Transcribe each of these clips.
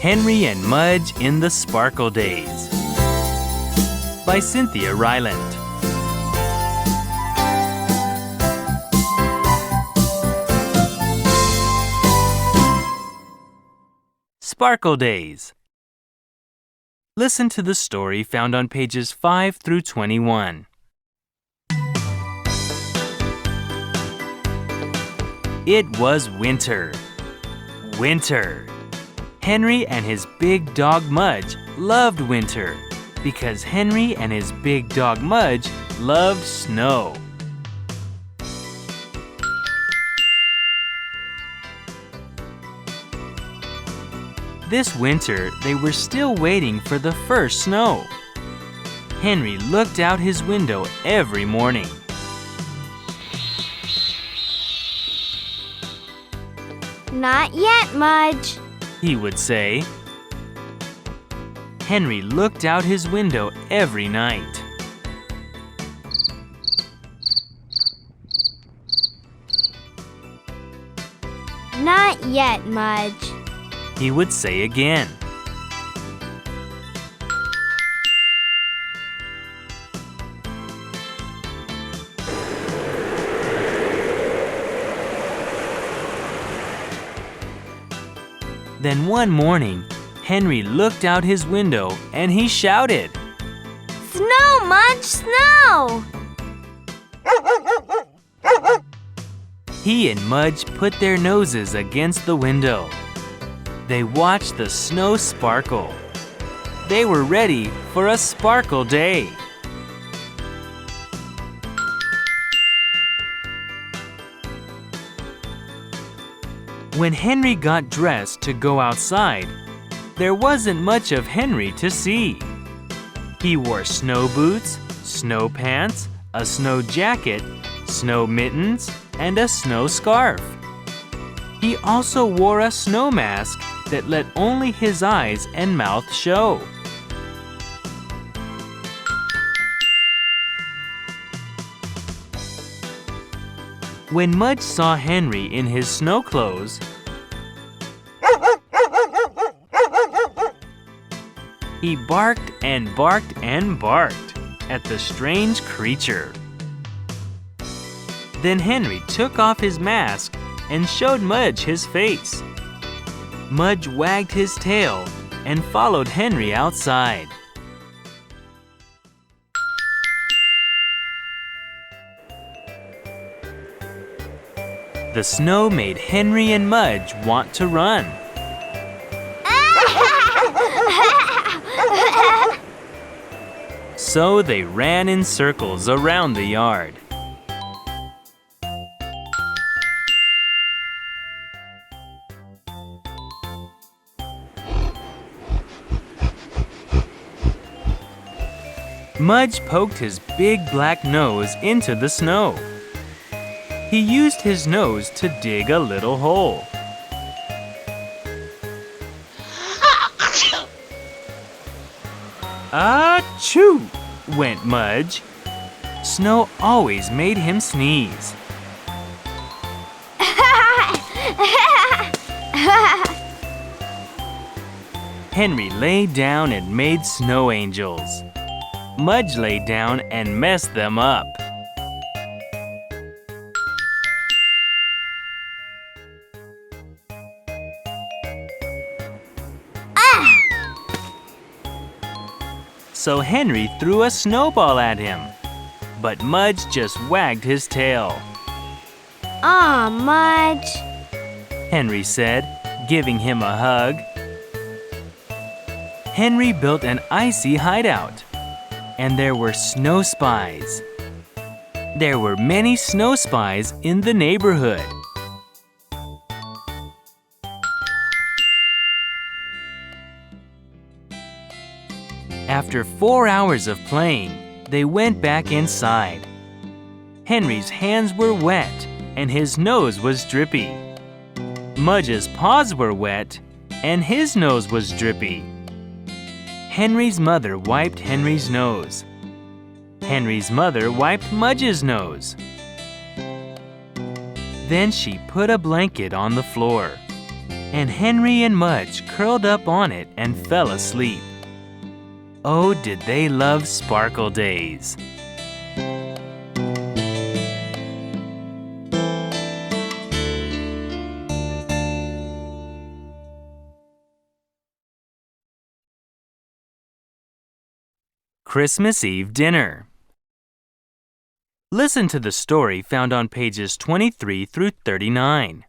Henry and Mudge in the Sparkle Days by Cynthia Ryland. Sparkle Days. Listen to the story found on pages 5 through 21. It was winter. Winter. Henry and his big dog Mudge loved winter because Henry and his big dog Mudge loved snow. This winter, they were still waiting for the first snow. Henry looked out his window every morning. Not yet, Mudge, he would say. Henry looked out his window every night. Not yet, Mudge, he would say again. Then one morning, Henry looked out his window and he shouted, "Snow, Mudge, snow!" He and Mudge put their noses against the window. They watched the snow sparkle. They were ready for a sparkle day. When Henry got dressed to go outside, there wasn't much of Henry to see. He wore snow boots, snow pants, a snow jacket, snow mittens, and a snow scarf. He also wore a snow mask that let only his eyes and mouth show. When Mudge saw Henry in his snow clothes, he barked and barked and barked at the strange creature. Then Henry took off his mask and showed Mudge his face. Mudge wagged his tail and followed Henry outside. The snow made Henry and Mudge want to run. So they ran in circles around the yard. Mudge poked his big black nose into the snow. He used his nose to dig a little hole. Achoo! Went Mudge. Snow always made him sneeze. Henry lay down and made snow angels. Mudge lay down and messed them up. So Henry threw a snowball at him, but Mudge just wagged his tail. Aw, Mudge, Henry said, giving him a hug. Henry built an icy hideout, and there were snow spies. There were many snow spies in the neighborhood. After 4 hours of playing, they went back inside. Henry's hands were wet and his nose was drippy. Mudge's paws were wet and his nose was drippy. Henry's mother wiped Henry's nose. Henry's mother wiped Mudge's nose. Then she put a blanket on the floor. and Henry and Mudge curled up on it and fell asleep. Oh, did they love sparkle days! Christmas Eve dinner. Listen to the story found on pages 23 through 39.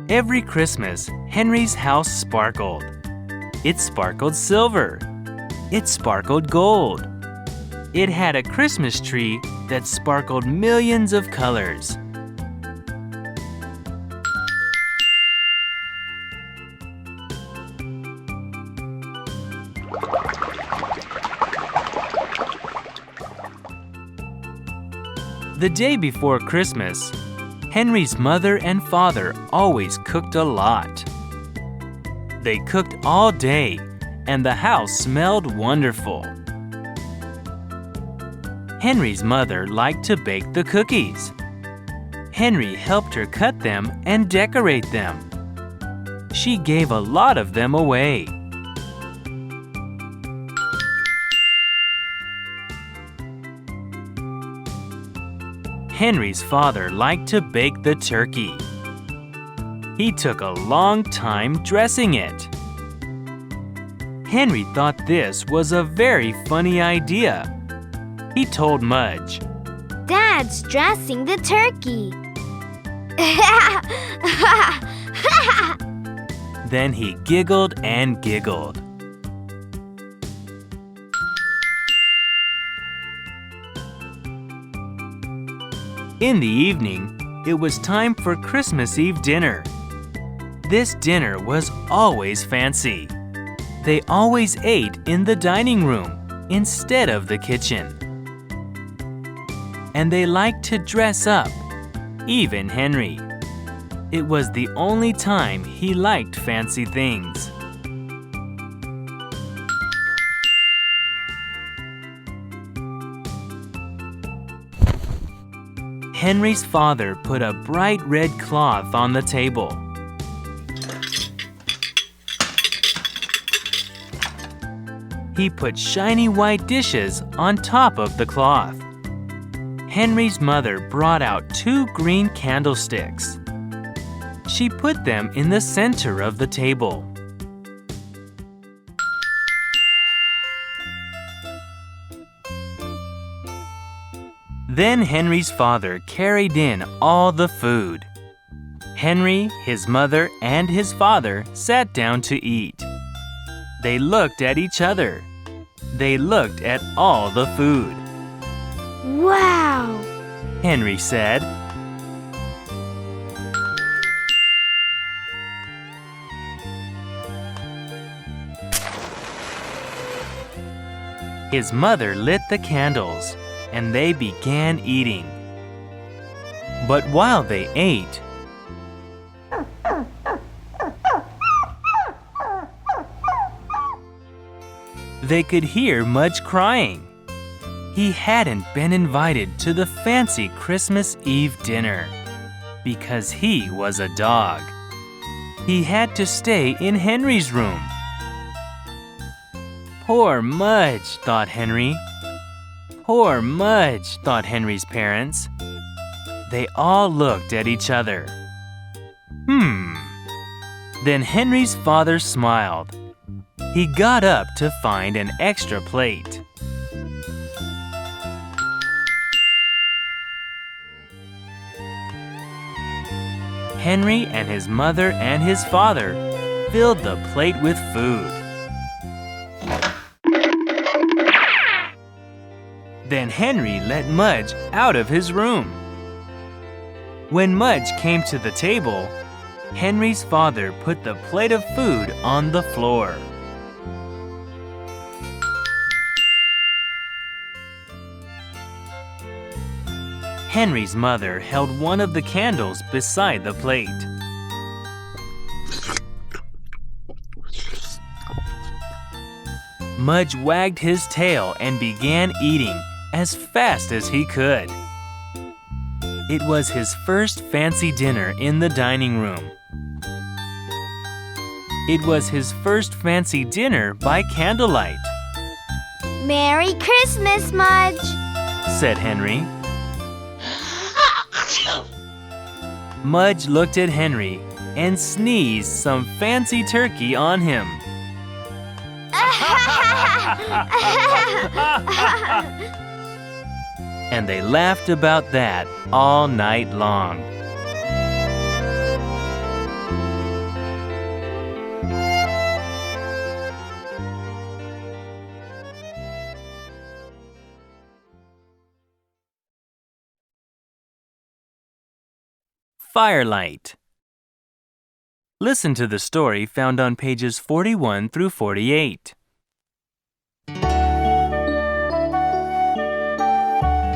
Every Christmas, Henry's house sparkled. It sparkled silver. It sparkled gold. It had a Christmas tree that sparkled millions of colors. The day before Christmas, Henry's mother and father always cooked a lot. They cooked all day, and the house smelled wonderful. Henry's mother liked to bake the cookies. Henry helped her cut them and decorate them. She gave a lot of them away. Henry's father liked to bake the turkey. He took a long time dressing it. Henry thought this was a very funny idea. He told Mudge, Dad's dressing the turkey. Then he giggled and giggled. In the evening, it was time for Christmas Eve dinner. This dinner was always fancy. They always ate in the dining room instead of the kitchen. And they liked to dress up, even Henry. It was the only time he liked fancy things. Henry's father put a bright red cloth on the table. He put shiny white dishes on top of the cloth. Henry's mother brought out 2 green candlesticks. She put them in the center of the table. Then Henry's father carried in all the food. Henry, his mother, and his father sat down to eat. They looked at each other. They looked at all the food. Wow! Henry said. His mother lit the candles, and they began eating. But while they ate, they could hear Mudge crying. He hadn't been invited to the fancy Christmas Eve dinner because he was a dog. He had to stay in Henry's room. Poor Mudge, thought Henry. Poor Mudge, thought Henry's parents. They all looked at each other. Then Henry's father smiled. He got up to find an extra plate. Henry and his mother and his father filled the plate with food. Then Henry let Mudge out of his room. When Mudge came to the table, Henry's father put the plate of food on the floor. Henry's mother held one of the candles beside the plate. Mudge wagged his tail and began eating as fast as he could. It was his first fancy dinner in the dining room. It was his first fancy dinner by candlelight. Merry Christmas, Mudge! Said Henry. Mudge looked at Henry and sneezed some fancy turkey on him. And they laughed about that all night long. Firelight. Listen to the story found on pages 41 through 48.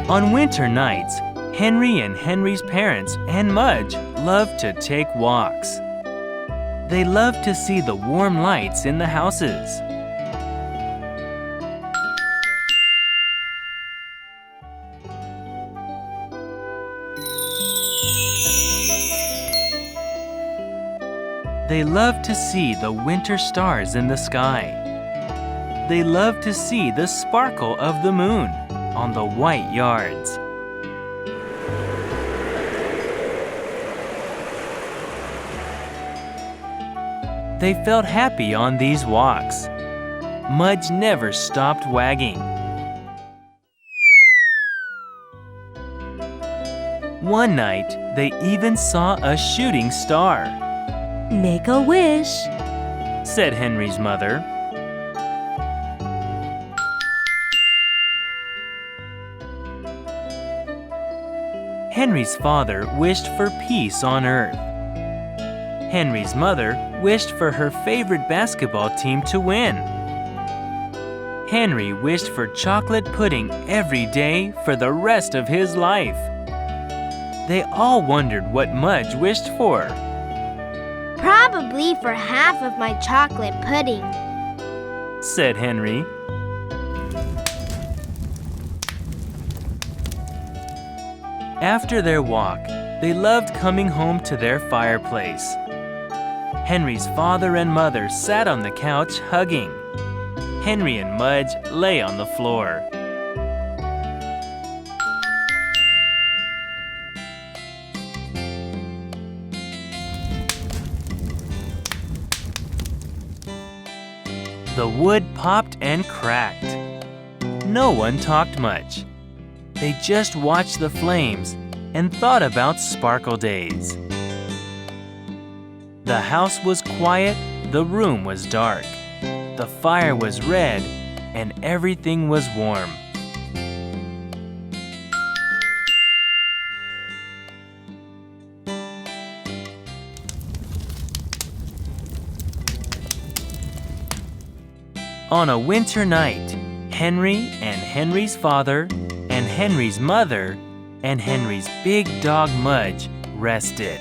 On winter nights, Henry and Henry's parents and Mudge loved to take walks. They loved to see the warm lights in the houses. They loved to see the winter stars in the sky. They loved to see the sparkle of the moon on the white yards. They felt happy on these walks. Mudge never stopped wagging. One night, they even saw a shooting star. Make a wish, said Henry's mother. Henry's father wished for peace on earth. Henry's mother wished for her favorite basketball team to win. Henry wished for chocolate pudding every day for the rest of his life. They all wondered what Mudge wished for. Probably for half of my chocolate pudding, said Henry. After their walk, they loved coming home to their fireplace. Henry's father and mother sat on the couch hugging. Henry and Mudge lay on the floor. The wood popped and cracked. No one talked much. They just watched the flames and thought about sparkle days. The house was quiet, the room was dark. The fire was red, and everything was warm. On a winter night, Henry and Henry's father and Henry's mother and Henry's big dog Mudge rested.